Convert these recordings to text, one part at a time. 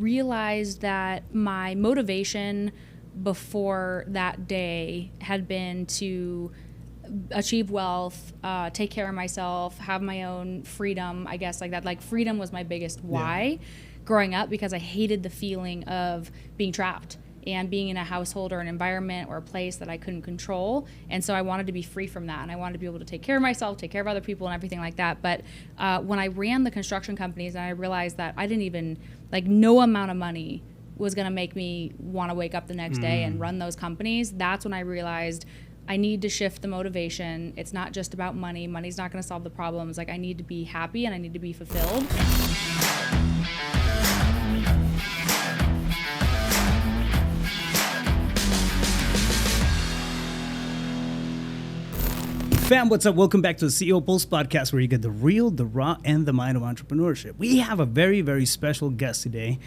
realized that my motivation before that day had been to achieve wealth, take care of myself, have my own freedom, I guess, like that. Like freedom was my biggest why growing up, because I hated the feeling of being trapped and being in a household or an environment or a place that I couldn't control. And so I wanted to be free from that. And I wanted to be able to take care of myself, take care of other people and everything like that. But when I ran the construction companies, and I realized that I didn't even, like, no amount of money was going to make me want to wake up the next day and run those companies. That's when I realized I need to shift the motivation. It's not just about money. Money's not going to solve the problems. Like, I need to be happy and I need to be fulfilled. Fam, what's up? Welcome back to the CEO Pulse podcast, where you get the real, the raw, and the mind of entrepreneurship. We have a very, very special guest today.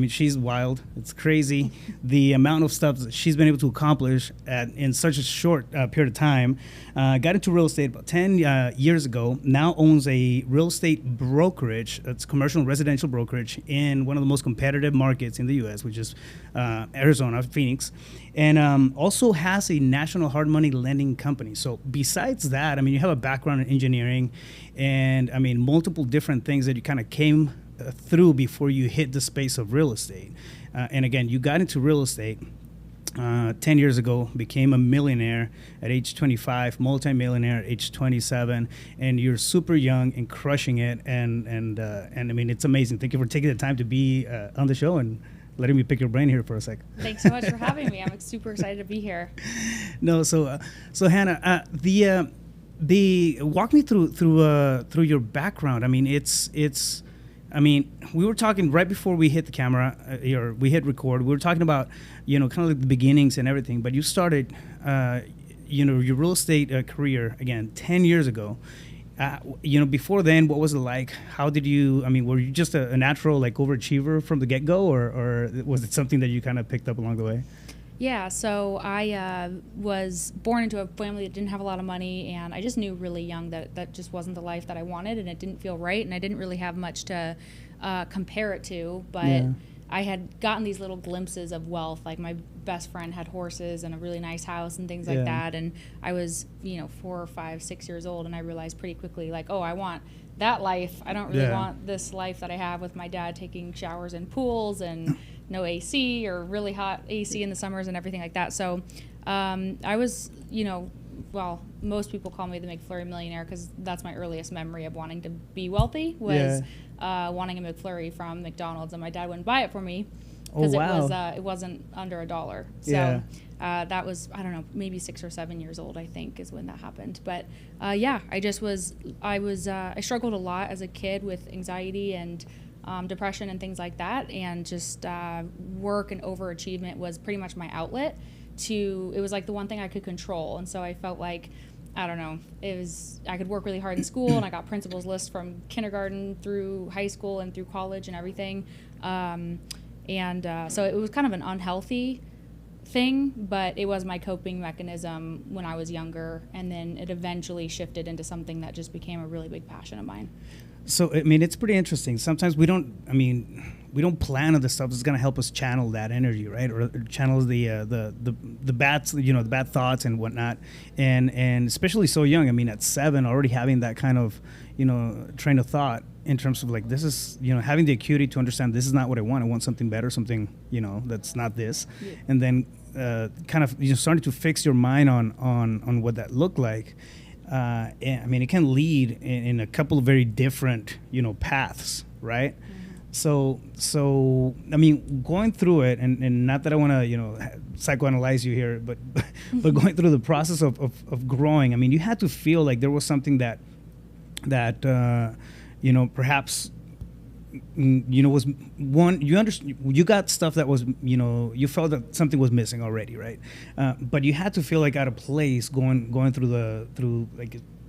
She's wild. It's crazy. The amount of stuff that she's been able to accomplish in such a short period of time. Got into real estate about 10 years ago. Now owns a real estate brokerage. It's commercial and residential brokerage in one of the most competitive markets in the U.S., which is Arizona, Phoenix. And also has a national hard money lending company. So besides that, you have a background in engineering and, multiple different things that you kind of came through before you hit the space of real estate. And again, you got into real estate 10 years ago, became a millionaire at age 25, multi-millionaire at age 27, and you're super young and crushing it. And it's amazing. Thank you for taking the time to be on the show and letting me pick your brain here for a sec. Thanks so much for having me. I'm super excited to be here. No, so Hanna, the walk me through your background. We were talking right before we hit the camera, or we hit record. We were talking about, kind of like the beginnings and everything. But you started, your real estate career again 10 years ago. Before then, what was it like? How did you, were you just a natural like overachiever from the get-go, or was it something that you kind of picked up along the way? Yeah, so I was born into a family that didn't have a lot of money, and I just knew really young that just wasn't the life that I wanted, and it didn't feel right, and I didn't really have much to compare it to, but I had gotten these little glimpses of wealth. Like, my best friend had horses and a really nice house and things like that. And I was, 4 or 5, 6 years old, and I realized pretty quickly, like, oh, I want that life. I don't really want this life that I have with my dad taking showers in pools and no AC, or really hot AC in the summers and everything like that. So I was, most people call me the McFlurry millionaire, because that's my earliest memory of wanting to be wealthy, was wanting a McFlurry from McDonald's, and my dad wouldn't buy it for me because it wasn't under $1. So that was, I don't know, maybe 6 or 7 years old, I think, is when that happened. But I struggled a lot as a kid with anxiety and depression and things like that, and just work and overachievement was pretty much my outlet. It was like the one thing I could control, and so I felt like, I don't know, I could work really hard in school, and I got principal's list from kindergarten through high school and through college and everything, so it was kind of an unhealthy thing, but it was my coping mechanism when I was younger, and then it eventually shifted into something that just became a really big passion of mine. So, it's pretty interesting. Sometimes we don't plan on the stuff that's going to help us channel that energy, right? Or channel the bad, the bad thoughts and whatnot. And especially so young, at 7, already having that kind of, train of thought in terms of like, this is, having the acuity to understand this is not what I want. I want something better, something, that's not this. Yeah. And then kind of, starting to fix your mind on what that looked like. It can lead in a couple of very different, paths, right? Mm-hmm. So going through it, and not that I want to, psychoanalyze you here, but going through the process of growing, you had to feel like there was something that perhaps, was one, you got stuff that was, you felt that something was missing already, right? But you had to feel like out of place going through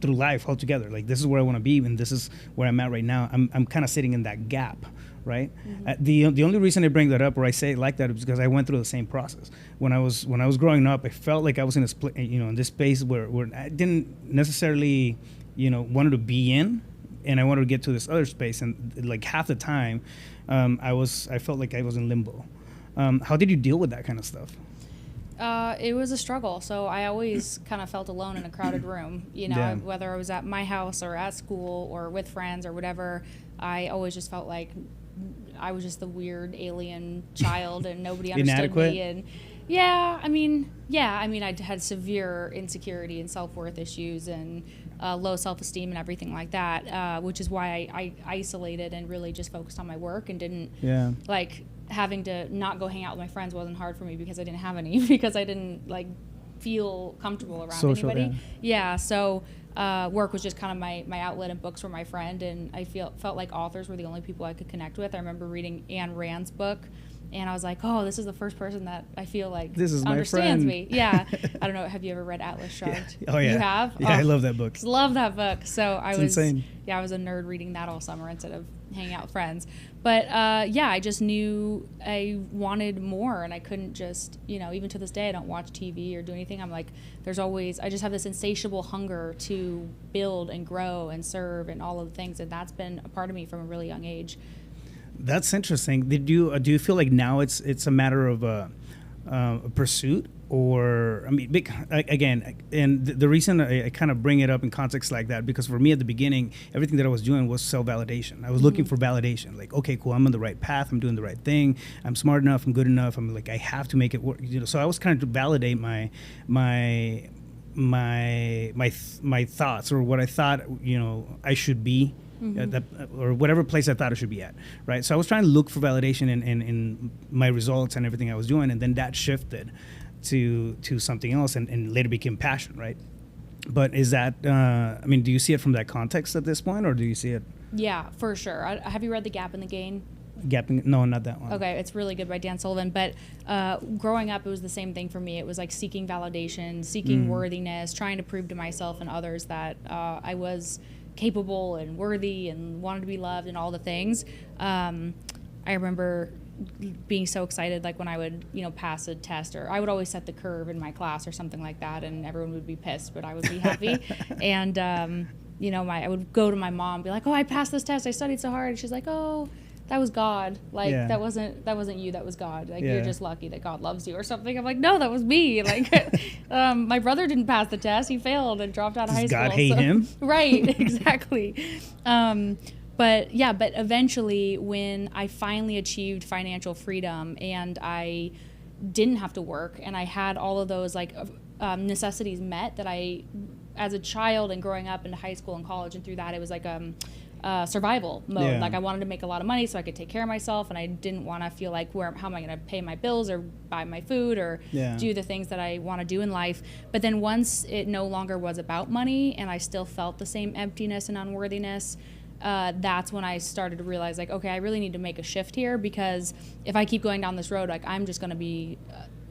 life altogether. Like, this is where I want to be, and this is where I'm at right now. I'm kind of sitting in that gap, right? Mm-hmm. The only reason I bring that up, or I say it like that, is because I went through the same process. When I was growing up, I felt like I was in in this space where I didn't necessarily, wanted to be in. and I wanted to get to this other space, and like half the time, I felt like I was in limbo. How did you deal with that kind of stuff? It was a struggle. So I always kind of felt alone in a crowded room, Yeah. whether I was at my house or at school or with friends or whatever. I always just felt like I was just the weird alien child and nobody understood Inadequate? me. And I had severe insecurity and self-worth issues and low self-esteem and everything like that, which is why I isolated and really just focused on my work and didn't having to not go hang out with my friends wasn't hard for me because I didn't have any, because I didn't feel comfortable around anybody. Yeah. So work was just kind of my outlet, and books were my friend, and I felt like authors were the only people I could connect with. I remember reading Ayn Rand's book, and I was like, oh, this is the first person that I feel like this is understands my friend. me. Yeah. I don't know. Have you ever read Atlas Shrugged? Yeah. Oh, yeah. You have? Yeah, I love that book. Love that book. So I was insane. Yeah, I was a nerd reading that all summer instead of hanging out with friends. But I just knew I wanted more, and I couldn't just, even to this day, I don't watch TV or do anything. I'm like, I just have this insatiable hunger to build and grow and serve and all of the things, and that's been a part of me from a really young age. That's interesting. Do you feel like now it's a matter of a pursuit, or again, and the reason I kind of bring it up in context like that, because for me at the beginning, everything that I was doing was self-validation. I was looking for validation, like, okay, cool, I'm on the right path, I'm doing the right thing, I'm smart enough, I'm good enough, I'm like, I have to make it work. So I was kind of to validate my thoughts, or what I thought I should be. Or whatever place I thought I should be at, right? So I was trying to look for validation in my results and everything I was doing, and then that shifted to something else, and later became passion, right? But is that, do you see it from that context at this point, or do you see it? Yeah, for sure. Have you read The Gap and the Gain? No, not that one. Okay, it's really good by Dan Sullivan. But growing up, it was the same thing for me. It was like seeking validation, seeking worthiness, trying to prove to myself and others that I was capable and worthy and wanted to be loved and all the things. I remember being so excited, like when I would, pass a test, or I would always set the curve in my class or something like that, and everyone would be pissed, but I would be happy. And, I would go to my mom and be like, oh, I passed this test, I studied so hard. And she's like, oh, that was God. Like, that wasn't you, that was God. Like, you're just lucky that God loves you or something. I'm like, no, that was me. Like, my brother didn't pass the test. He failed and dropped out of high school. Does God hate him? Right, exactly. But eventually, when I finally achieved financial freedom and I didn't have to work, and I had all of those necessities met that I, as a child and growing up into high school and college and through that, it was like survival mode. Yeah. Like, I wanted to make a lot of money so I could take care of myself, and I didn't want to feel like, how am I going to pay my bills or buy my food or do the things that I want to do in life. But then once it no longer was about money and I still felt the same emptiness and unworthiness, that's when I started to realize, like, okay, I really need to make a shift here, because if I keep going down this road, like, I'm just going to be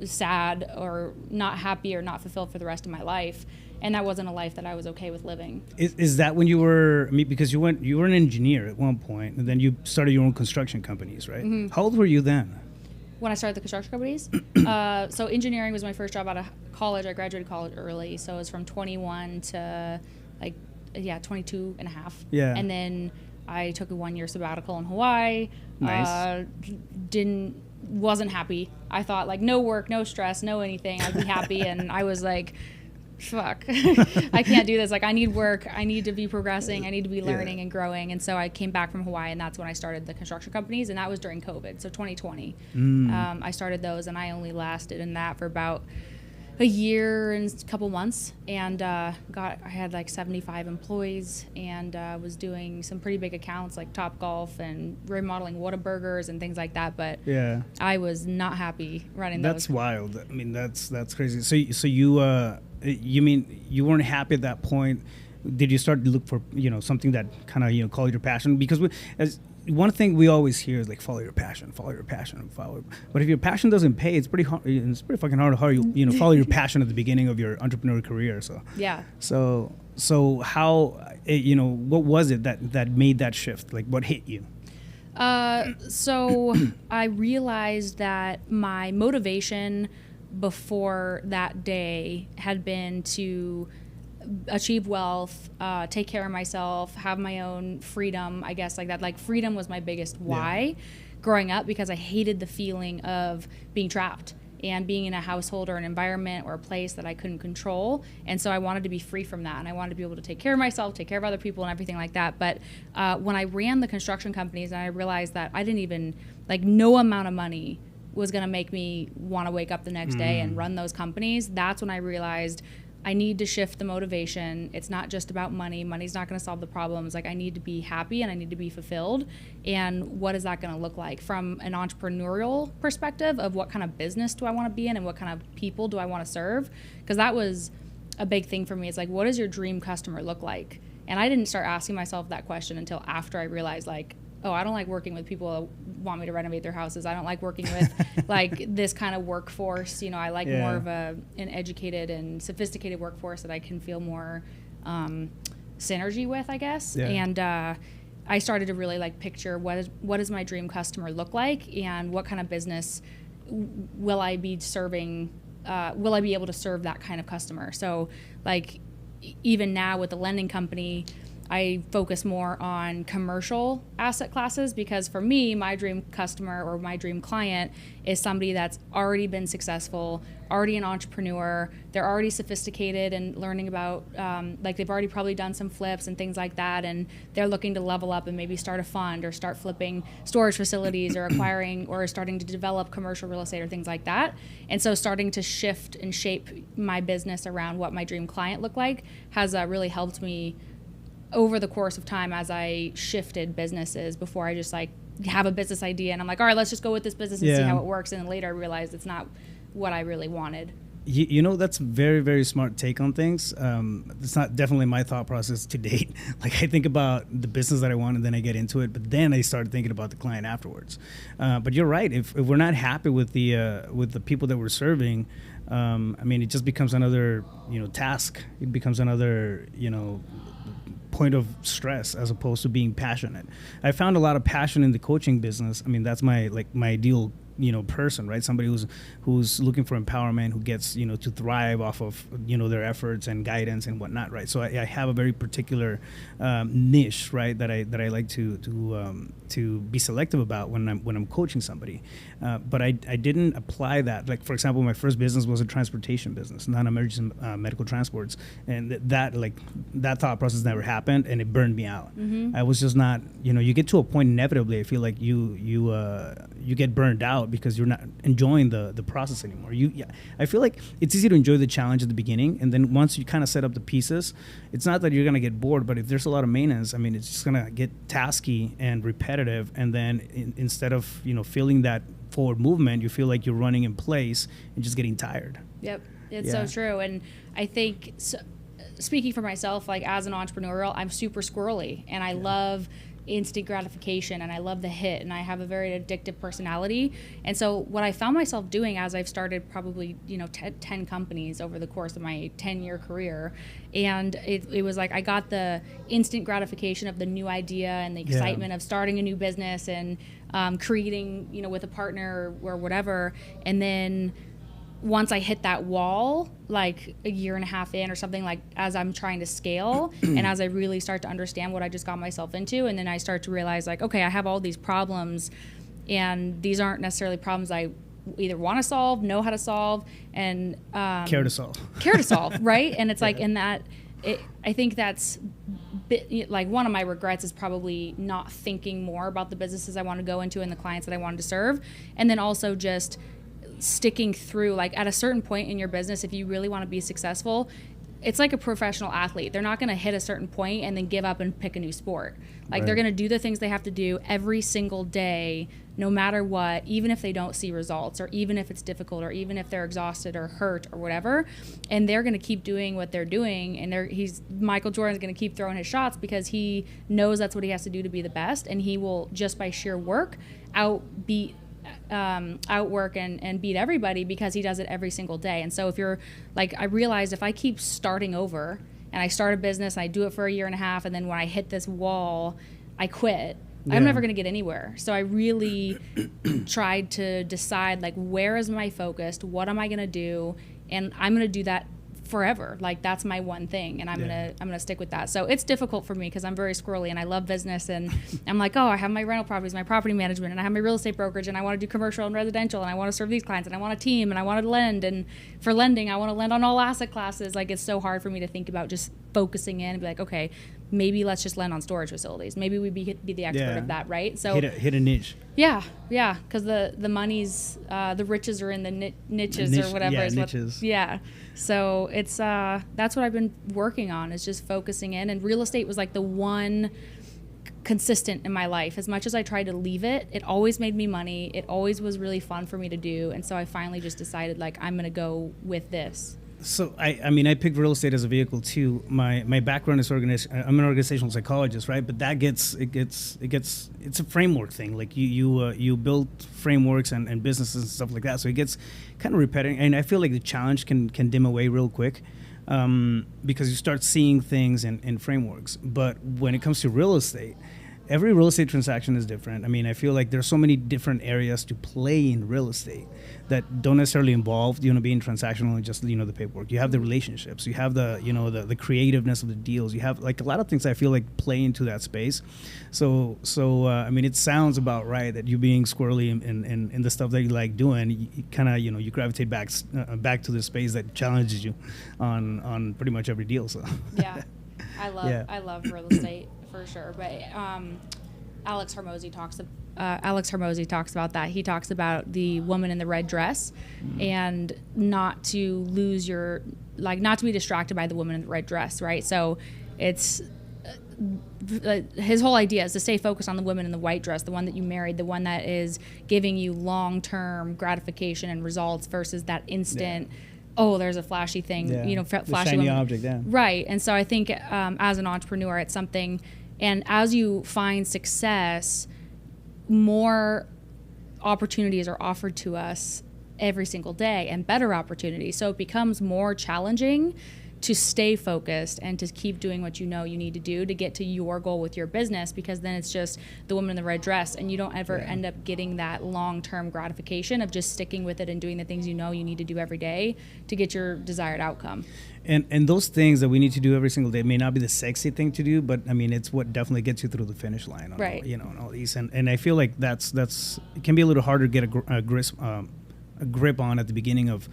sad or not happy or not fulfilled for the rest of my life. And that wasn't a life that I was okay with living. Is that when you were, because you were an engineer at one point, and then you started your own construction companies, right? Mm-hmm. How old were you then? When I started the construction companies? So engineering was my first job out of college. I graduated college early, so it was from 21 to 22 and a half. Yeah. And then I took a 1-year sabbatical in Hawaii. Nice. Wasn't happy. I thought, like, no work, no stress, no anything, I'd be happy. And I was like, fuck, I can't do this. Like, I need work. I need to be progressing. I need to be learning and growing. And so I came back from Hawaii, and that's when I started the construction companies. And that was during COVID. So 2020, I started those, and I only lasted in that for about a year and a couple months. And I had like 75 employees, and was doing some pretty big accounts like Topgolf and remodeling Whataburgers and things like that. But I was not happy running those. That's wild. I mean, that's crazy. So you mean you weren't happy at that point? Did you start to look for something that kind of called your passion? Because one thing we always hear is like, follow your passion. But if your passion doesn't pay, it's pretty hard. It's pretty fucking hard to follow your passion at the beginning of your entrepreneurial career. So yeah. So how what was it that made that shift? Like, what hit you? So I realized that my motivation before that day had been to achieve wealth, take care of myself, have my own freedom, I guess, like that. Like freedom was my biggest why growing up, because I hated the feeling of being trapped and being in a household or an environment or a place that I couldn't control. And so I wanted to be free from that. And I wanted to be able to take care of myself, take care of other people and everything like that. But when I ran the construction companies, and I realized that I didn't even, like, no amount of money was going to make me want to wake up the next day and run those companies. That's when I realized I need to shift the motivation. It's not just about money. Money's not going to solve the problems. Like, I need to be happy and I need to be fulfilled. And what is that going to look like from an entrepreneurial perspective of what kind of business do I want to be in and what kind of people do I want to serve? Because that was a big thing for me. It's like, what does your dream customer look like? And I didn't start asking myself that question until after I realized, like, oh, I don't like working with people that want me to renovate their houses. I don't like working with like this kind of workforce. You know, I like more of an educated and sophisticated workforce that I can feel more synergy with, I guess. Yeah. And I started to really like picture what does my dream customer look like, and what kind of business will I be serving? Will I be able to serve that kind of customer? So like even now with the lending company, I focus more on commercial asset classes, because for me, my dream customer or my dream client is somebody that's already been successful, already an entrepreneur. They're already sophisticated and learning about, like they've already probably done some flips and things like that. And they're looking to level up and maybe start a fund or start flipping storage facilities or acquiring or starting to develop commercial real estate or things like that. And so starting to shift and shape my business around what my dream client looked like has really helped me over the course of time as I shifted businesses. Before I just like have a business idea and I'm like, all right, let's just go with this business and see how it works. And then later I realized it's not what I really wanted. You know, that's very, very smart take on things. It's not definitely my thought process to date. Like I think about the business that I want and then I get into it, but then I start thinking about the client afterwards. But you're right. If we're not happy with the people that we're serving, I mean, it just becomes another, task. It becomes another, point of stress as opposed to being passionate. I found a lot of passion in the coaching business. I mean, that's my ideal person, right? Somebody who's looking for empowerment, who gets to thrive off of their efforts and guidance and whatnot, right? So I have a very particular niche, right, that I like to be selective about when I'm coaching somebody. But I didn't apply that. Like for example, my first business was a transportation business, non-emergency medical transports, and that thought process never happened, and it burned me out. Mm-hmm. I was just not. You get to a point inevitably. I feel like you get burned out because you're not enjoying the process anymore. I feel like it's easy to enjoy the challenge at the beginning, and then once you kind of set up the pieces, it's not that you're gonna get bored, but if there's a lot of maintenance, I mean, it's just gonna get tasky and repetitive, and then instead of feeling that forward movement, you feel like you're running in place and just getting tired. Yep, it's so true. And I think speaking for myself, like as an entrepreneurial, I'm super squirrely, and I love instant gratification, and I love the hit, and I have a very addictive personality. And so what I found myself doing as I've started probably 10 companies over the course of my 10-year career, and it was like I got the instant gratification of the new idea and the excitement of starting a new business and creating with a partner or whatever. And then once I hit that wall, like a year and a half in or something, like as I'm trying to scale and as I really start to understand what I just got myself into, and then I start to realize like, okay, I have all these problems, and these aren't necessarily problems I either want to solve, know how to solve, and care to solve, right? And it's like in that, I think that's like one of my regrets is probably not thinking more about the businesses I want to go into and the clients that I wanted to serve, and then also just sticking through. Like at a certain point in your business, if you really want to be successful, it's like a professional athlete. They're not going to hit a certain point and then give up and pick a new sport. Like they're going to do the things they have to do every single day, no matter what, even if they don't see results, or even if it's difficult, or even if they're exhausted or hurt or whatever. And they're going to keep doing what they're doing. And Michael Jordan's going to keep throwing his shots because he knows that's what he has to do to be the best. And he will, just by sheer work, outwork and beat everybody, because he does it every single day. And so if you're like, I realized if I keep starting over and I start a business and I do it for a year and a half, and then when I hit this wall, I quit, I'm never going to get anywhere. So I really tried to decide, like, where is my focus? What am I going to do? And I'm going to do that forever. Like that's my one thing, and I'm gonna stick with that. So it's difficult for me because I'm very squirrely and I love business, and I'm like, oh, I have my rental properties, my property management, and I have my real estate brokerage, and I want to do commercial and residential, and I want to serve these clients, and I want a team, and I want to lend, and for lending I want to lend on all asset classes. Like it's so hard for me to think about just focusing in and be like, okay, maybe let's just lend on storage facilities. Maybe we be the expert of that, right? So hit a niche. Yeah, because the money's the riches are in the niches or whatever. Yeah, niches. So it's that's what I've been working on, is just focusing in. And real estate was like the one consistent in my life. As much as I tried to leave it, it always made me money. It always was really fun for me to do. And so I finally just decided, like, I'm gonna go with this. So I mean, I picked real estate as a vehicle too. My background is I'm an organizational psychologist, right? But that it's a framework thing. Like you build frameworks and businesses and stuff like that. So it gets kind of repetitive, and I feel like the challenge can dim away real quick, because you start seeing things in frameworks. But when it comes to real estate, every real estate transaction is different. I mean, I feel like there's so many different areas to play in real estate that don't necessarily involve, being transactional and just, the paperwork. You have the relationships, you have the creativeness of the deals. You have like a lot of things I feel like play into that space. So I mean, it sounds about right that you being squirrely in the stuff that you like doing, you kind of, you gravitate back to the space that challenges you on pretty much every deal. So yeah, I love real estate. For sure, but Alex Hormozy talks about that. He talks about the woman in the red dress, and not to be distracted by the woman in the red dress, right? So it's his whole idea is to stay focused on the woman in the white dress, the one that you married, the one that is giving you long-term gratification and results versus that instant. Yeah. Oh, there's a flashy thing, flashy shiny object, yeah. Right. And so I think as an entrepreneur, it's something, and as you find success, more opportunities are offered to us every single day, and better opportunities. So it becomes more challenging to stay focused and to keep doing what you need to do to get to your goal with your business, because then it's just the woman in the red dress, and you don't ever end up getting that long-term gratification of just sticking with it and doing the things you need to do every day to get your desired outcome. And those things that we need to do every single day may not be the sexy thing to do, but I mean, it's what definitely gets you through the finish line on right. on all these. And I feel like that's it can be a little harder to get a grip on at the beginning of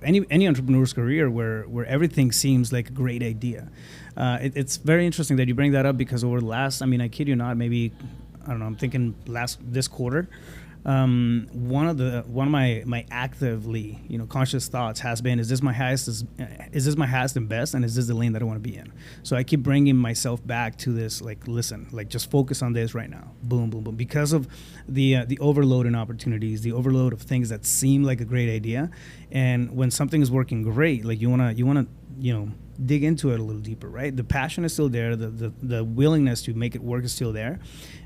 any entrepreneur's career where everything seems like a great idea. It's very interesting that you bring that up, because over the last, I mean, I kid you not, maybe, I don't know, I'm thinking this quarter, one of my actively conscious thoughts has been, is this my highest and best, and is this the lane that I want to be in? So I keep bringing myself back to this, like, listen, like, just focus on this right now, boom boom boom, because of the overload in opportunities, the overload of things that seem like a great idea. And when something is working great, like, you want to dig into it a little deeper, right? The passion is still there, the willingness to make it work is still there,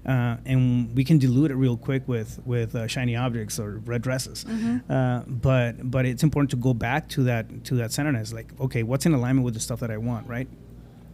and we can dilute it real quick with shiny objects or red dresses. Mm-hmm. But it's important to go back to that centeredness, like, okay, what's in alignment with the stuff that I want, right?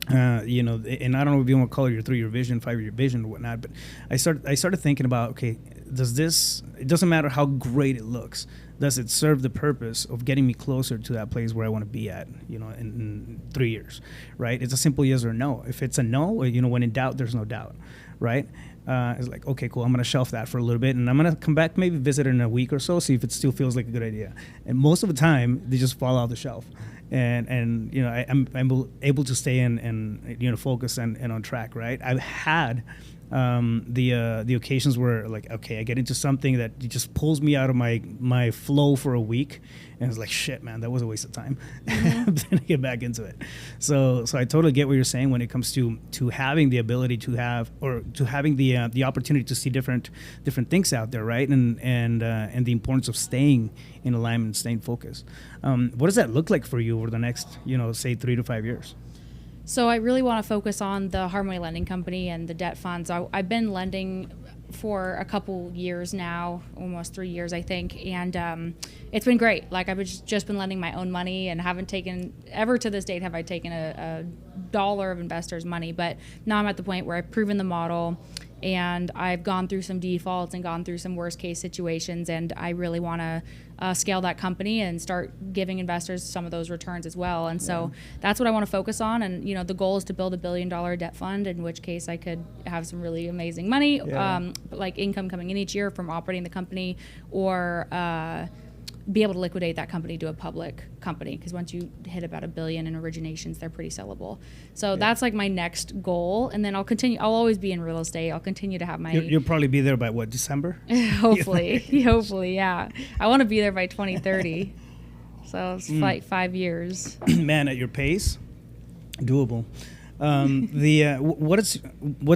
And I don't know if you want to call it your 3-year vision, 5-year vision or whatnot, but I started thinking about, okay, it doesn't matter how great it looks, does it serve the purpose of getting me closer to that place where I want to be at, in 3 years, right? It's a simple yes or no. If it's a no, when in doubt, there's no doubt, right? It's like, okay, cool, I'm going to shelf that for a little bit, and I'm going to come back, maybe visit in a week or so, see if it still feels like a good idea. And most of the time, they just fall off the shelf. And I'm able to stay in and focus and on track, right? I've had the occasions where, like, okay, I get into something that just pulls me out of my flow for a week, and it's like, shit, man, that was a waste of time. Mm-hmm. Then I get back into it. So I totally get what you're saying when it comes to having the ability to have, or to having the opportunity to see different things out there, right? And the importance of staying in alignment, staying focused. What does that look like for you over the next, say 3 to 5 years? So I really want to focus on the Harmony Lending Company and the debt funds. I've been lending for a couple years now, almost 3 years, I think, and it's been great. Like, I've just been lending my own money and haven't taken, ever to this date, have I taken a dollar of investors' money. But now I'm at the point where I've proven the model, and I've gone through some defaults and gone through some worst case situations, and I really want to scale that company and start giving investors some of those returns as well. And so that's what I want to focus on. And the goal is to build $1 billion debt fund, in which case I could have some really amazing money, like income coming in each year from operating the company, or be able to liquidate that company to a public company, because once you hit about $1 billion in originations, they're pretty sellable. So that's like my next goal. And then I'll always be in real estate. I'll continue to have my... You'll probably be there by what, December? Hopefully. Hopefully, yeah. I want to be there by 2030. So it's like 5 years. Man, at your pace, doable. What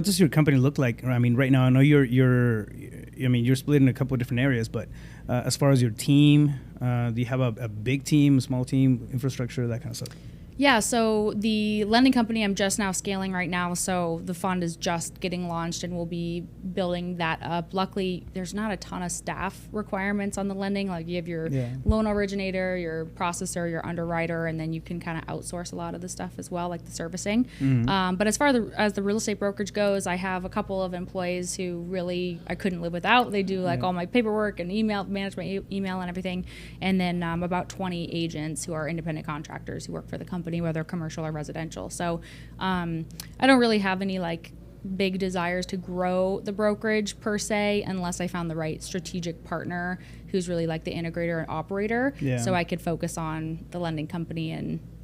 does your company look like? I mean, right now, I know you're split in a couple of different areas, but as far as your team, do you have a big team, a small team, infrastructure, that kind of stuff? Yeah, so the lending company I'm just now scaling right now, so the fund is just getting launched and we'll be building that up. Luckily, there's not a ton of staff requirements on the lending. Like you have your loan originator, your processor, your underwriter, and then you can kind of outsource a lot of the stuff as well, like the servicing. But as far as the real estate brokerage goes, I have a couple of employees who really I couldn't live without. They do like all my paperwork and email management, email and everything. And then about 20 agents who are independent contractors who work for the company, whether commercial or residential. So I don't really have any like big desires to grow the brokerage per se, unless I found the right strategic partner who's really like the integrator and operator. So I could focus on the lending company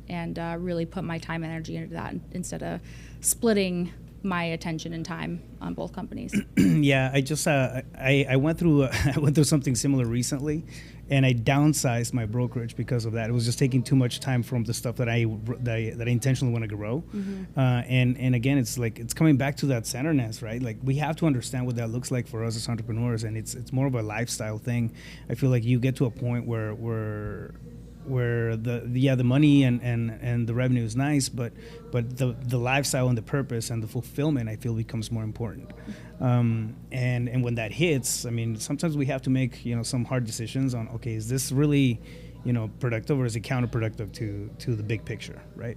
and really put my time and energy into that instead of splitting my attention and time on both companies. Yeah, I just I went through something similar recently, and I downsized my brokerage because of that. It was just taking too much time from the stuff that I intentionally want to grow. And again, it's like it's coming back to that centeredness, right? Like we have to understand what that looks like for us as entrepreneurs, and it's more of a lifestyle thing. I feel like you get to a point where the money and the revenue is nice, but the lifestyle and the purpose and the fulfillment, I feel, becomes more important. And when that hits, I mean, sometimes we have to make some hard decisions on, okay, is this really productive, or is it counterproductive to the big picture, right?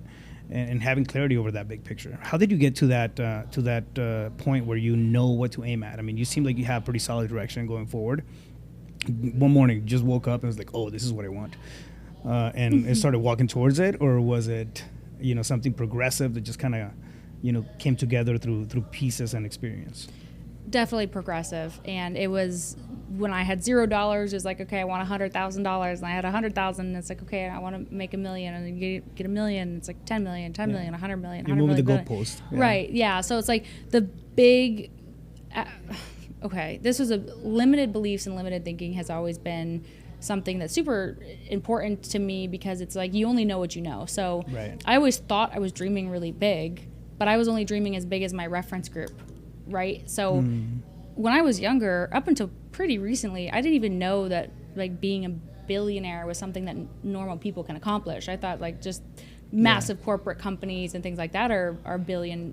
And having clarity over that big picture. How did you get to that point where you know what to aim at? I mean, you seem like you have pretty solid direction going forward. One morning, you just woke up and was like, oh, this is what I want. And it started walking towards it, or was it, something progressive that just kind of, came together through pieces and experience? Definitely progressive. And it was when I had $0, it was like, okay, I want $100,000, and I had 100,000, and it's like, okay, I want to make $1 million, and then you get $1 million, it's like 10 million, 10 million, 100 million, 100 You're moving million. the goalpost. Right, yeah. So it's like the big, okay, this was a limited beliefs and limited thinking has always been something that's super important to me, because it's like you only know what you know. So I always thought I was dreaming really big, but I was only dreaming as big as my reference group, right? So when I was younger, up until pretty recently, I didn't even know that like being a billionaire was something that normal people can accomplish. I thought like just massive corporate companies and things like that are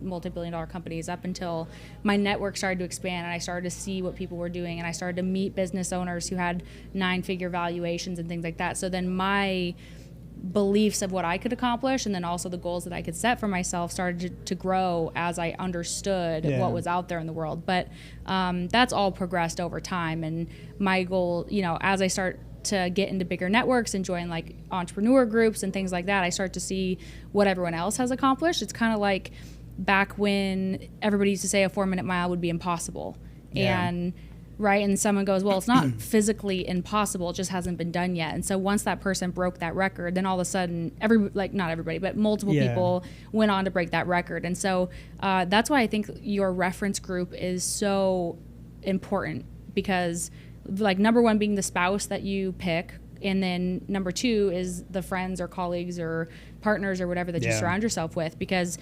multi-billion dollar companies, up until my network started to expand and I started to see what people were doing, and I started to meet business owners who had 9-figure valuations and things like that. So then my beliefs of what I could accomplish, and then also the goals that I could set for myself, started to grow as I understood what was out there in the world. But that's all progressed over time, and my goal, as I start to get into bigger networks and join like entrepreneur groups and things like that, I start to see what everyone else has accomplished. It's kind of like back when everybody used to say a 4-minute mile would be impossible. And someone goes, well, it's not physically impossible, it just hasn't been done yet. And so once that person broke that record, then all of a sudden not everybody, but multiple people went on to break that record. And so that's why I think your reference group is so important, because like number one being the spouse that you pick, and then number two is the friends or colleagues or partners or whatever that you surround yourself with, because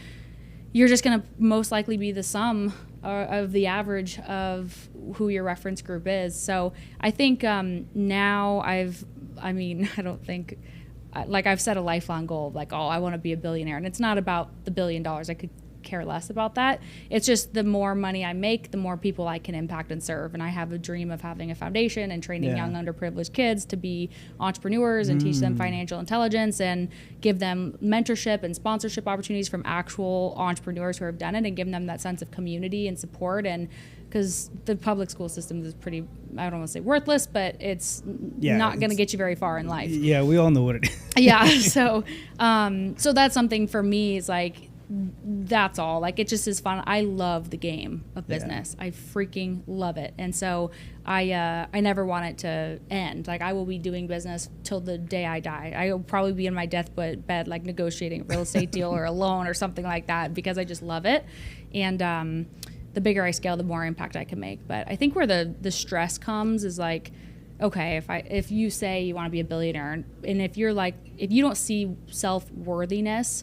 you're just going to most likely be the sum of the average of who your reference group is. So I think now I've set a lifelong goal of like, oh, I want to be a billionaire. And it's not about the $1 billion. I could care less about that. It's just the more money I make, the more people I can impact and serve. And I have a dream of having a foundation and training young underprivileged kids to be entrepreneurs and teach them financial intelligence and give them mentorship and sponsorship opportunities from actual entrepreneurs who have done it, and give them that sense of community and support. And because the public school system is pretty, I don't want to say worthless, but it's not going to get you very far in life. Yeah, we all know what it is. Yeah. So that's something for me is like, that's all. Like, it just is fun. I love the game of business. I freaking love it. And so I never want it to end. Like, I will be doing business till the day I die. I will probably be in my deathbed, like negotiating a real estate deal or a loan or something like that, because I just love it. And, the bigger I scale, the more impact I can make. But I think where the stress comes is like, okay, if you say you want to be a billionaire, and if you're like, if you don't see self-worthiness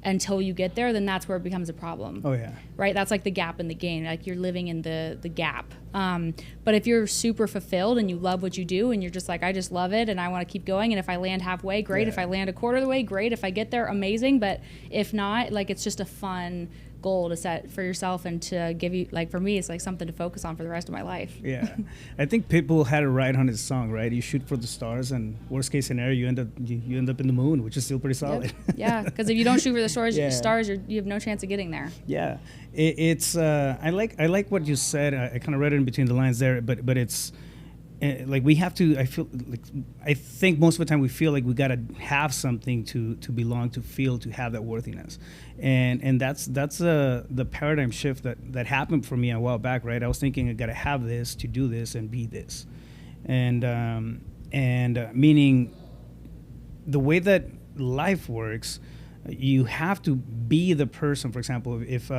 until you get there, then that's where it becomes a problem. Oh yeah. Right? That's like the gap in the gain. Like, you're living in the gap. But if you're super fulfilled and you love what you do and you're just like, I just love it and I want to keep going, and if I land halfway, great. If I land a quarter of the way, great. If I get there, amazing. But if not, like, it's just a fun goal to set for yourself and to give you, like, for me, it's like something to focus on for the rest of my life. Yeah. I think people had it right on his song, right? You shoot for the stars, and worst case scenario, you end up in the moon, which is still pretty solid. Yep. Yeah, because if you don't shoot for the stars, you have no chance of getting there. Yeah. It's I like what you said. I kind of read it in between the lines there, but it's like, we have to, I think most of the time we feel like we got to have something to belong, to feel, to have that worthiness. And that's the paradigm shift that happened for me a while back, right? I was thinking, I got to have this to do this and be this. And meaning the way that life works, you have to be the person. For example, if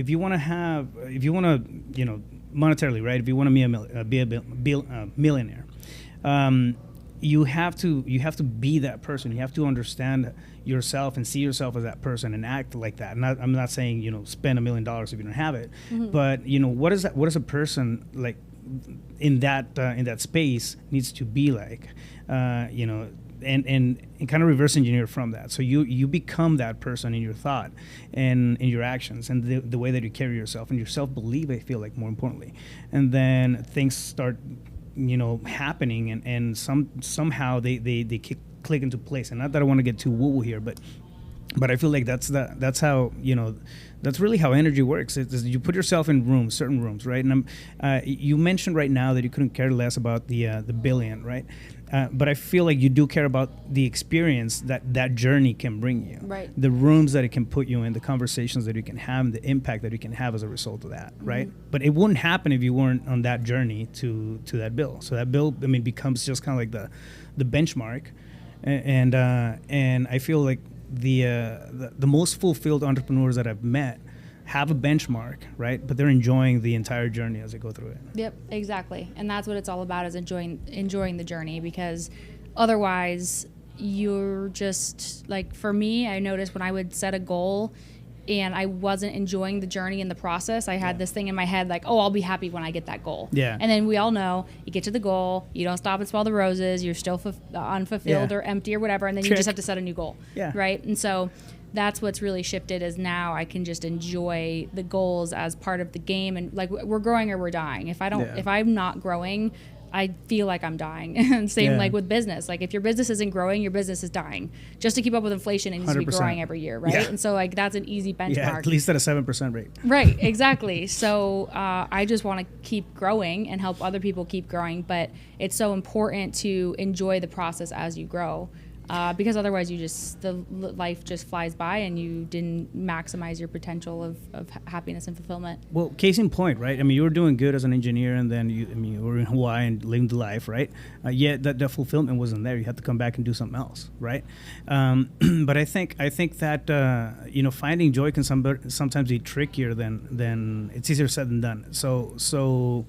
you want to, monetarily, right? If you want to be a millionaire, you have to be that person. You have to understand yourself and see yourself as that person and act like that. I'm not saying spend $1 million if you don't have it, but what is a person like in that space needs to be like, and kind of reverse engineer from that. So you become that person in your thought and in your actions and the way that you carry yourself and your self-belief, I feel like, more importantly. And then things start, happening and somehow they click into place. And not that I want to get too woo-woo here, but I feel like that's how, that's really how energy works. It's you put yourself in certain rooms, right? And you mentioned right now that you couldn't care less about the billion, right? But I feel like you do care about the experience that journey can bring you, right? The rooms that it can put you in, the conversations that you can have, and the impact that you can have as a result of that, right? But it wouldn't happen if you weren't on that journey to that bill. So that bill, becomes just kind of like the benchmark, and I feel like the most fulfilled entrepreneurs that I've met have a benchmark, right? But they're enjoying the entire journey as they go through it. Yep, exactly. And that's what it's all about, is enjoying the journey, because otherwise you're just, like, for me, I noticed when I would set a goal and I wasn't enjoying the journey and the process, I had this thing in my head like, oh, I'll be happy when I get that goal. Yeah. And then we all know, you get to the goal, you don't stop and smell the roses, you're still unfulfilled or empty or whatever, and then you just have to set a new goal. Yeah. Right? And so that's what's really shifted, is now I can just enjoy the goals as part of the game, and like, we're growing or we're dying. If I'm not growing, I feel like I'm dying. And same like with business. Like, if your business isn't growing, your business is dying. Just to keep up with inflation, it needs to be growing every year, right? Yeah. And so, like, that's an easy benchmark. Yeah, at least at a 7% rate. Right, exactly. So I just want to keep growing and help other people keep growing. But it's so important to enjoy the process as you grow. Because otherwise life just flies by and you didn't maximize your potential of happiness and fulfillment. Well, case in point, right? You were doing good as an engineer, and then you were in Hawaii and living the life, right? Yet that fulfillment wasn't there. You had to come back and do something else, right? But I think that finding joy can sometimes be trickier than it's easier said than done. So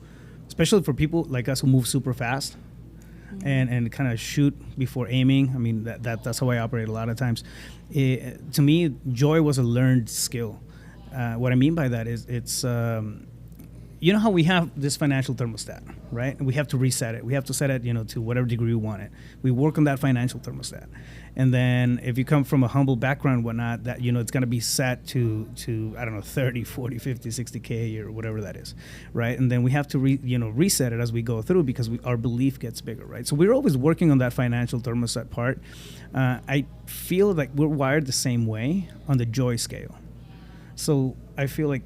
especially for people like us who move super fast. And kind of shoot before aiming. That's how I operate a lot of times. To me, joy was a learned skill. What I mean by that is it's you know how we have this financial thermostat, right? And we have to reset it. We have to set it, to whatever degree we want it. We work on that financial thermostat. And then if you come from a humble background and whatnot, that, it's going to be set to, I don't know, 30, 40, 50, 60K a year or whatever that is, right? And then we have to, reset it as we go through because our belief gets bigger, right? So we're always working on that financial thermostat part. I feel like we're wired the same way on the joy scale. So I feel like,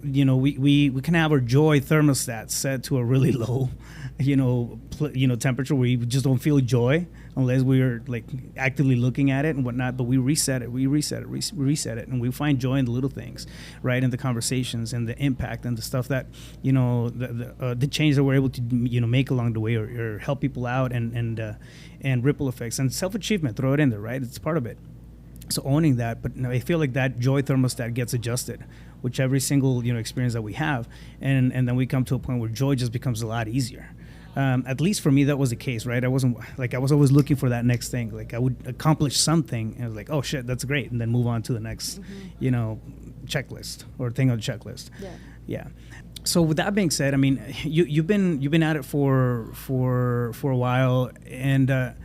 we can have our joy thermostat set to a really low, temperature where we just don't feel joy unless we're like actively looking at it and whatnot. But we reset it, and we find joy in the little things, right? In the conversations and the impact and the stuff that, the change that we're able to, make along the way or help people out and ripple effects and self-achievement. Throw it in there, right? It's part of it. So owning that, but I feel like that joy thermostat gets adjusted with every single experience that we have, and then we come to a point where joy just becomes a lot easier. At least for me, that was the case, right? I was always looking for that next thing. Like I would accomplish something, and I was like, oh shit, that's great, and then move on to the next, checklist or thing on the checklist. Yeah. So with that being said, I mean, you've been at it for a while, and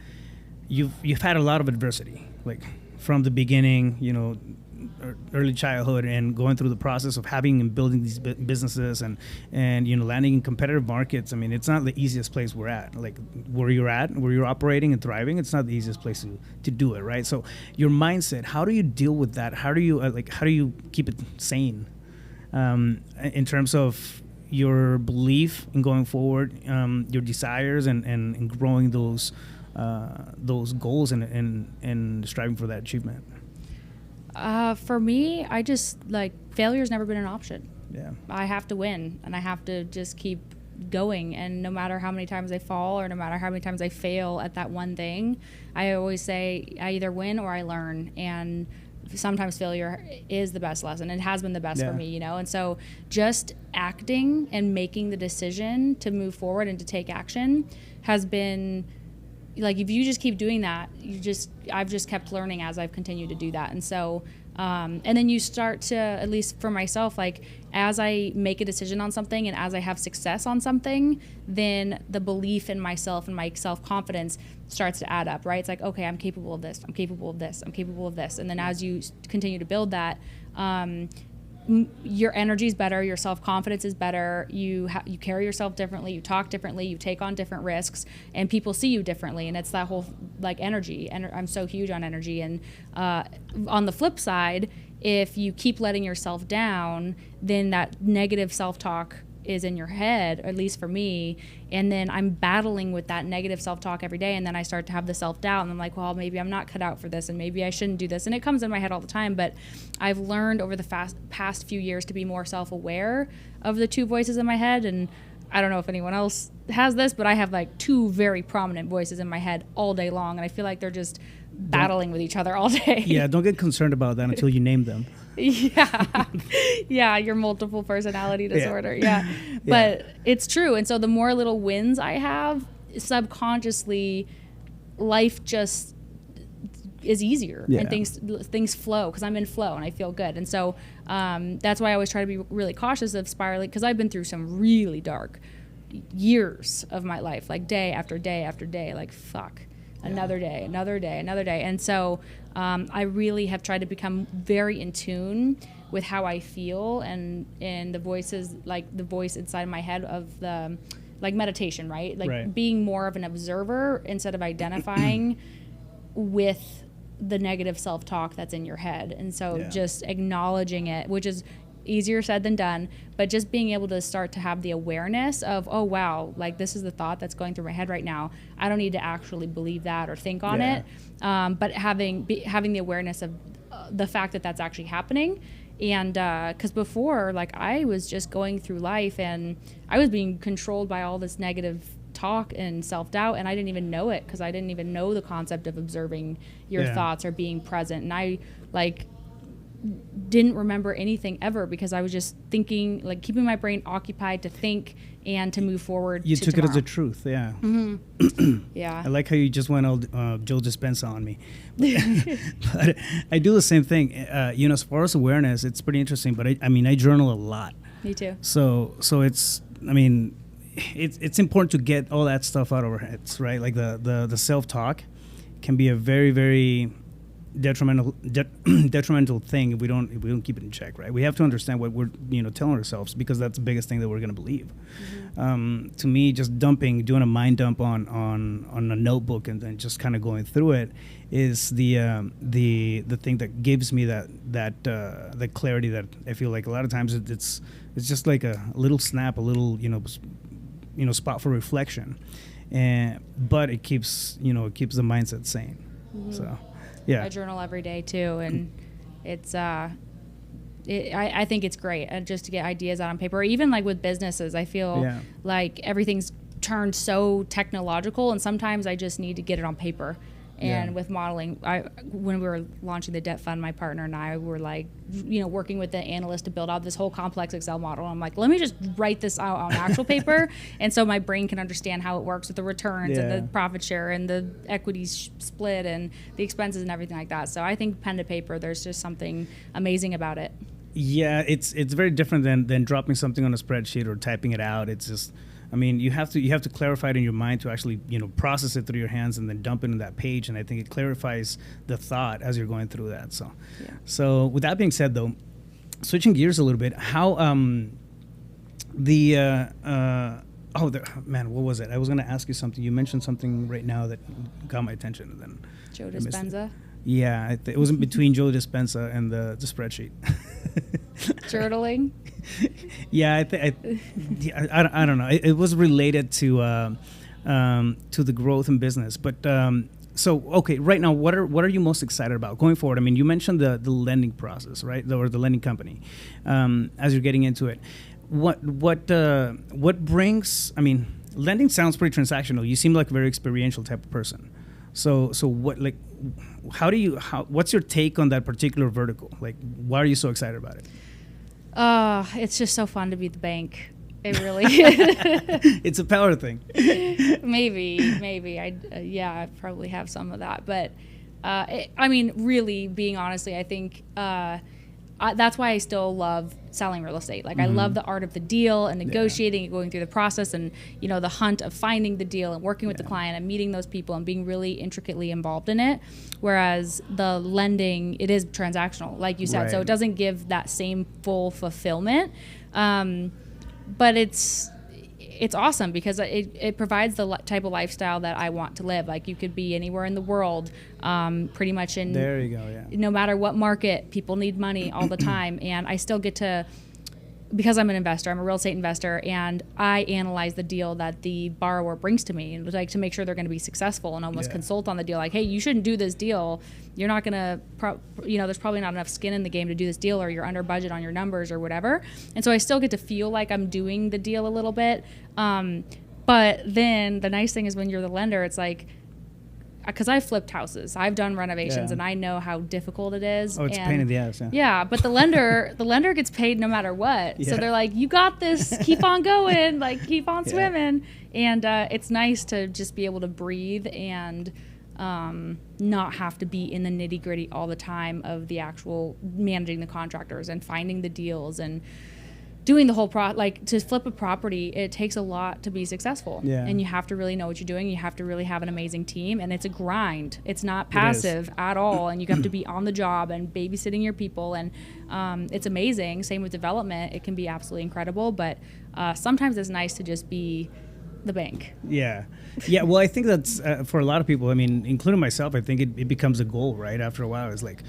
you've had a lot of adversity, like from the beginning, early childhood, and going through the process of having and building these businesses and landing in competitive markets. I mean, it's not the easiest place we're at. Like where you're operating and thriving, it's not the easiest place to do it, right? So your mindset, how do you deal with that? How do you keep it sane in terms of your belief in going forward, your desires and growing those goals and striving for that achievement? For me, I just failure's never been an option. Yeah. I have to win, and I have to just keep going. And no matter how many times I fall or no matter how many times I fail at that one thing, I always say I either win or I learn. And sometimes failure is the best lesson. It has been the best for me, And so just acting and making the decision to move forward and to take action has been if you just keep doing that, I've just kept learning as I've continued to do that. And so, and then you start to, at least for myself, as I make a decision on something and as I have success on something, then the belief in myself and my self-confidence starts to add up, right? It's like, okay, I'm capable of this. I'm capable of this. I'm capable of this. And then as you continue to build that, your energy is better, your self-confidence is better, you carry yourself differently, you talk differently, you take on different risks, and people see you differently. And it's that whole energy, and I'm so huge on energy. And on the flip side, if you keep letting yourself down, then that negative self-talk is in your head, or at least for me, and then I'm battling with that negative self-talk every day, and then I start to have the self-doubt, and I'm like, well, maybe I'm not cut out for this, and maybe I shouldn't do this, and it comes in my head all the time. But I've learned over the past few years to be more self-aware of the two voices in my head. And I don't know if anyone else has this, but I have two very prominent voices in my head all day long, and I feel like they're just battling with each other all day. Yeah, don't get concerned about that until you name them. Yeah, your multiple personality disorder. Yeah. But it's true. And so the more little wins I have, subconsciously, life just is easier and things flow because I'm in flow and I feel good. And so that's why I always try to be really cautious of spiraling, because I've been through some really dark years of my life, day after day after day, another day. And so I really have tried to become very in tune with how I feel and the voices, the voice inside my head of the, meditation, right? Being more of an observer instead of identifying with the negative self-talk that's in your head. And so just acknowledging it, which is easier said than done, but just being able to start to have the awareness of, oh wow, this is the thought that's going through my head right now. I don't need to actually believe that or think on it, but having the awareness of the fact that that's actually happening. And because before, I was just going through life and I was being controlled by all this negative talk and self-doubt, and I didn't even know it because I didn't even know the concept of observing your thoughts or being present. And I didn't remember anything ever because I was just thinking, keeping my brain occupied to think and to move forward. You took it as a truth, yeah. Mm-hmm. Yeah. I like how you just went all Joe Dispenza on me. But I do the same thing. As far as awareness, it's pretty interesting. But I journal a lot. Me too. So it's, I mean, it's important to get all that stuff out of our heads, right? Like the self-talk can be a very, very detrimental thing if we don't keep it in check, right? We have to understand what we're telling ourselves, because that's the biggest thing that we're going to believe. To me, just doing a mind dump on a notebook and then just kind of going through it is the thing that gives me that clarity that I feel like a lot of times it's just like a little snap, a little spot for reflection, but it keeps the mindset sane. So. Yeah. I journal every day too, and it's I think it's great just to get ideas out on paper. Or even like with businesses, I feel like everything's turned so technological, and sometimes I just need to get it on paper. And with modeling, when we were launching the debt fund, my partner and I were like, working with the analyst to build out this whole complex Excel model. I'm like, let me just write this out on actual paper, and so my brain can understand how it works with the returns and the profit share and the equities split and the expenses and everything like that. So I think pen to paper, there's just something amazing about it. Yeah, it's very different than dropping something on a spreadsheet or typing it out. It's just, I mean, you have to clarify it in your mind to actually process it through your hands and then dump it in that page. And I think it clarifies the thought as you're going through that. So with that being said, though, switching gears a little bit, how man, what was it? I was going to ask you something. You mentioned something right now that got my attention, and then Joe Dispenza. Yeah, it was in between Joe Dispenza and the spreadsheet. Journaling. Yeah, I don't know. It was related to the growth in business, but so okay. Right now, what are you most excited about going forward? I mean, you mentioned the lending process, right, or the lending company, as you're getting into it. What brings? I mean, lending sounds pretty transactional. You seem like a very experiential type of person. So what, like, what's your take on that particular vertical? Like, why are you so excited about it? It's just so fun to be the bank. It really It's a power thing. Maybe. I probably have some of that. But, really, being honestly, I think that's why I still love selling real estate. Like, I love the art of the deal and negotiating and going through the process and, the hunt of finding the deal and working with the client and meeting those people and being really intricately involved in it. Whereas the lending, it is transactional, like you said. Right. So it doesn't give that same full fulfillment. But it's awesome because it provides the type of lifestyle that I want to live. Like, you could be anywhere in the world, pretty much in. There you go. Yeah. No matter what market, people need money all the time, and I still get to, because I'm an investor, I'm a real estate investor, and I analyze the deal that the borrower brings to me, and like to make sure they're going to be successful, and almost consult on the deal. Like, hey, you shouldn't do this deal. You're not going to, there's probably not enough skin in the game to do this deal, or you're under budget on your numbers or whatever. And so I still get to feel like I'm doing the deal a little bit. But then the nice thing is when you're the lender, it's like, because I've flipped houses, I've done renovations, and I know how difficult it is. Oh, it's a pain in the ass. Yeah, but the lender gets paid no matter what. Yeah. So they're like, you got this, keep on going, like, keep on swimming. And it's nice to just be able to breathe and not have to be in the nitty gritty all the time of the actual managing the contractors and finding the deals and doing the whole to flip a property. It takes a lot to be successful, and you have to really know what you're doing. You have to really have an amazing team, and it's a grind. It's not passive at all, and you have to be on the job and babysitting your people, and it's amazing. Same with development. It can be absolutely incredible, but sometimes it's nice to just be the bank. Yeah. Well, I think that's for a lot of people, I mean, including myself, I think it becomes a goal, right? After a while, it's like,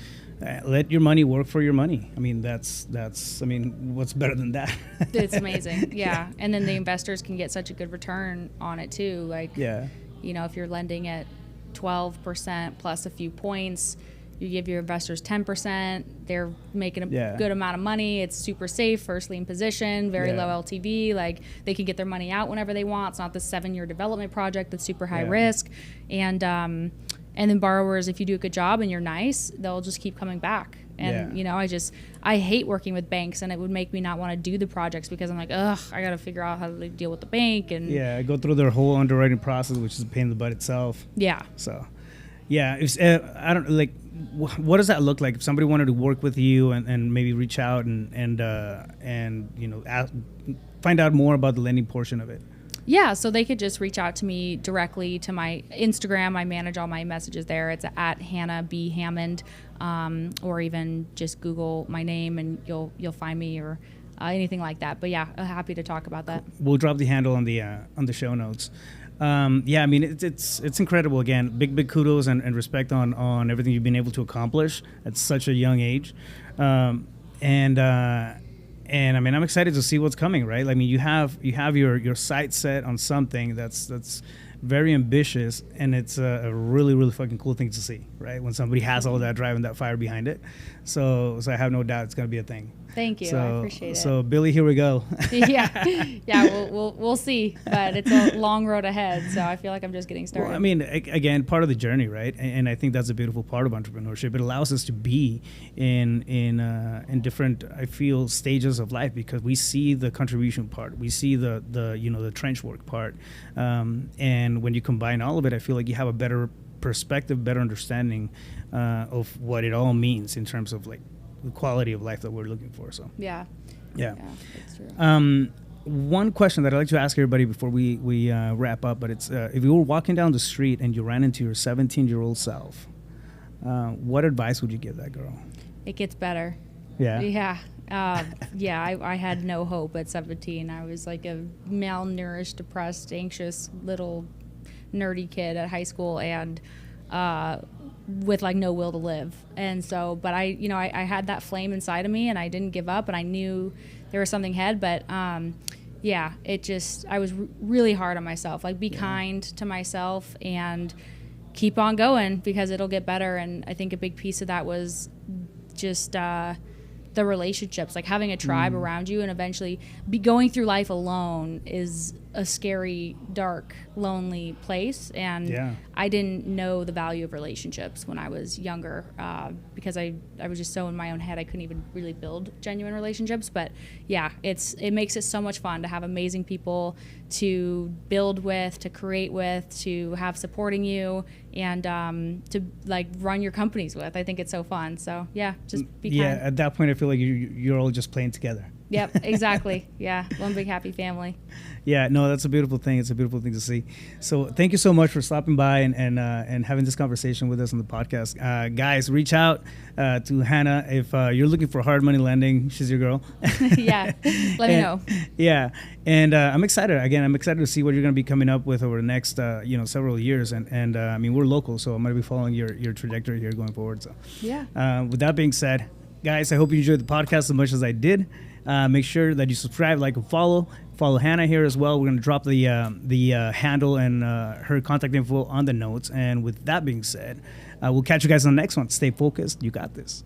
let your money work for your money. I mean, that's what's better than that? It's amazing. Yeah. And then the investors can get such a good return on it too. Like, if you're lending at 12% plus a few points, you give your investors 10%, they're making a good amount of money. It's super safe, first lien position, very low LTV. Like, they can get their money out whenever they want. It's not the 7-year development project that's super high risk. And then borrowers, if you do a good job and you're nice, they'll just keep coming back. And, I hate working with banks, and it would make me not want to do the projects because I'm like, I got to figure out how to deal with the bank. And I go through their whole underwriting process, which is a pain in the butt itself. Yeah. So, Yeah, it's, I don't like. What does that look like? If somebody wanted to work with you and maybe reach out and you know find out more about the lending portion of it. Yeah, so they could just reach out to me directly to my Instagram. I manage all my messages there. It's at Hanna B Hammond, or even just Google my name and you'll find me, or anything like that. But yeah, happy to talk about that. We'll drop the handle on the show notes. Yeah, I mean it's incredible. Again, big kudos and respect on everything you've been able to accomplish at such a young age, and I mean I'm excited to see what's coming. Right? I mean you have your sights set on something that's very ambitious, and it's a really fucking cool thing to see. Right? When somebody has all that drive and that fire behind it, so I have no doubt it's gonna be a thing. Thank you. I appreciate it. So Billy, here we go. yeah. We'll see, but it's a long road ahead. So I feel like I'm just getting started. Well, I mean, again, part of the journey, right? And I think that's a beautiful part of entrepreneurship. It allows us to be in different, I feel, stages of life, because we see the contribution part, we see the you know the trench work part, and when you combine all of it, I feel like you have a better perspective, better understanding of what it all means in terms of like the quality of life that we're looking for. So yeah, that's true. One question that I'd like to ask everybody before we wrap up, but it's if you were walking down the street and you ran into your 17-year-old self, what advice would you give that girl? It gets better. Yeah. I had no hope at 17. I was like a malnourished, depressed, anxious little nerdy kid at high school, and with like no will to live. And so, but I had that flame inside of me, and I didn't give up, and I knew there was something ahead. But I was really hard on myself. Like, be kind to myself and keep on going, because it'll get better. And I think a big piece of that was just the relationships, like having a tribe around you, and eventually be going through life alone is a scary, dark, lonely place. And I didn't know the value of relationships when I was younger, because I was just so in my own head, I couldn't even really build genuine relationships. But yeah, it makes it so much fun to have amazing people to build with, to create with, to have supporting you, and to like run your companies with. I think it's so fun. So yeah, just be kind. Yeah, at that point I feel like you're all just playing together. Yep, exactly. Yeah, one big happy family. Yeah, no, that's a beautiful thing. It's a beautiful thing to see. So thank you so much for stopping by and having this conversation with us on the podcast. Guys, reach out to Hanna if you're looking for hard money lending. She's your girl. Yeah, let me know. Yeah, and I'm excited. Again, I'm excited to see what you're going to be coming up with over the next several years. And I mean, we're local, so I'm going to be following your trajectory here going forward. So yeah. With that being said, guys, I hope you enjoyed the podcast as much as I did. Make sure that you subscribe, like, and follow. Follow Hanna here as well. We're going to drop the handle and her contact info on the notes. And with that being said, we'll catch you guys on the next one. Stay focused. You got this.